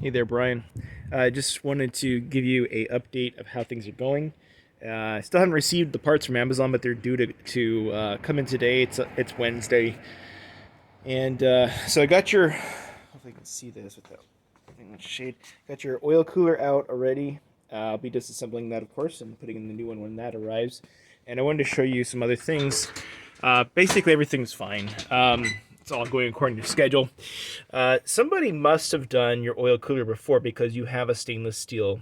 Hey there, Brian. I just wanted to give you a update of how things are going. I still haven't received the parts from Amazon, but they're due to come in today. It's Wednesday, and so I got your. Hopefully, you can see this without getting much shade. Got your oil cooler out already. I'll be disassembling that, of course, and putting in the new one when that arrives. And I wanted to show you some other things. Basically, everything's fine. It's all going according to schedule. Somebody must have done your oil cooler before because you have a stainless steel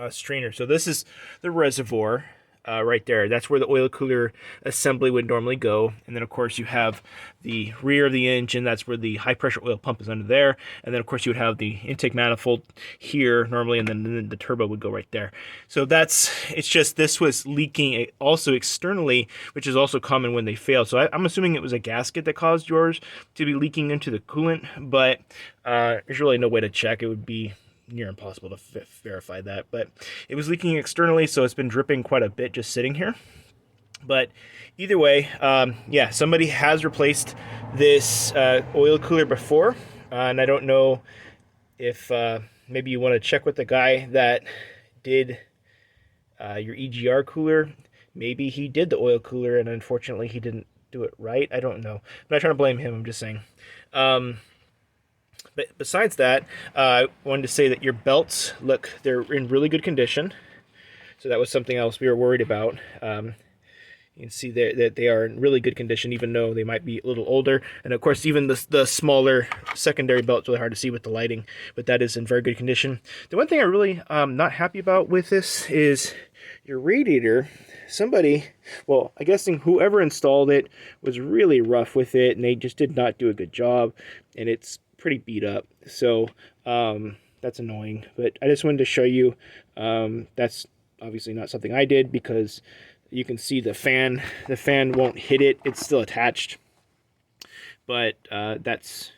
strainer. So this is the reservoir right there. That's where the oil cooler assembly would normally go. And then, of course, you have the rear of the engine. That's where the high pressure oil pump is under there. And then, of course, you would have the intake manifold here normally, and then the turbo would go right there. So it's just this was leaking also externally, which is also common when they fail. So I'm assuming it was a gasket that caused yours to be leaking into the coolant, but there's really no way to check. It would be near impossible to verify that, but it was leaking externally, so it's been dripping quite a bit just sitting here. But either way, yeah, somebody has replaced this oil cooler before, and I don't know if maybe you want to check with the guy that did your EGR cooler. Maybe he did the oil cooler and unfortunately he didn't do it right. I don't know. I'm not trying to blame him, I'm just saying. But besides that, I wanted to say that your belts, look, they're in really good condition. So that was something else we were worried about. You can see that they are in really good condition, even though they might be a little older. And of course, even the smaller secondary belt's really hard to see with the lighting, but that is in very good condition. The one thing I really not happy about with this is your radiator. Somebody, well, I guess whoever installed it was really rough with it, and they just did not do a good job, and it's pretty beat up. So that's annoying, but I just wanted to show you that's obviously not something I did, because you can see the fan won't hit it, it's still attached, but this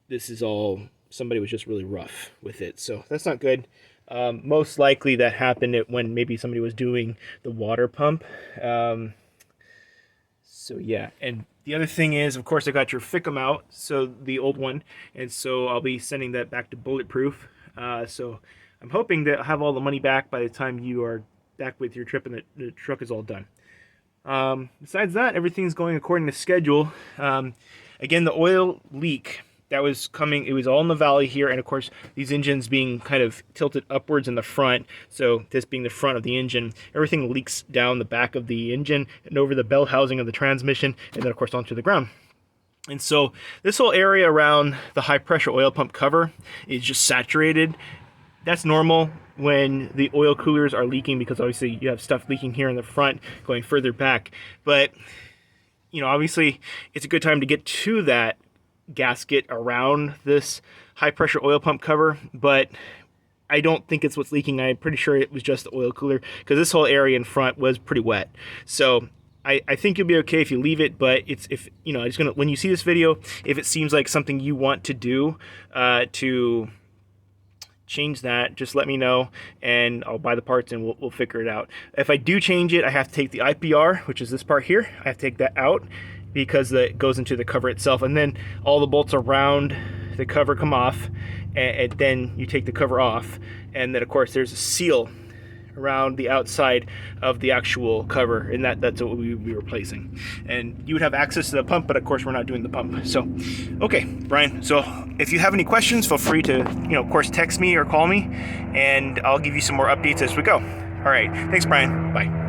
is all, somebody was just really rough with it, so that's not good. Most likely that happened when maybe somebody was doing the water pump. So yeah, and the other thing is, of course, I got your Ficum out, so the old one, and so I'll be sending that back to Bulletproof. So I'm hoping that I'll have all the money back by the time you are back with your trip and the truck is all done. Besides that, everything's going according to schedule. Again, the oil leak that was coming, it was all in the valley here, and of course these engines being kind of tilted upwards in the front, so this being the front of the engine, everything leaks down the back of the engine and over the bell housing of the transmission, and then of course onto the ground. And so this whole area around the high pressure oil pump cover is just saturated. That's normal when the oil coolers are leaking, because obviously you have stuff leaking here in the front going further back. But you know, obviously it's a good time to get to that gasket around this high pressure oil pump cover, but I don't think it's what's leaking. I'm pretty sure it was just the oil cooler, because this whole area in front was pretty wet. So I think you'll be okay if you leave it, but if you know, it's gonna, when you see this video, if it seems like something you want to do to change that, just let me know and I'll buy the parts and we'll figure it out. If I do change it, I have to take the IPR, which is this part here, I have to take that out, because it goes into the cover itself, and then all the bolts around the cover come off, and then you take the cover off, and then of course there's a seal around the outside of the actual cover, and that's what we will be replacing. And you would have access to the pump, but of course we're not doing the pump. So okay, Brian, so if you have any questions, feel free to, you know, of course, text me or call me, and I'll give you some more updates as we go. All right, thanks, Brian. Bye.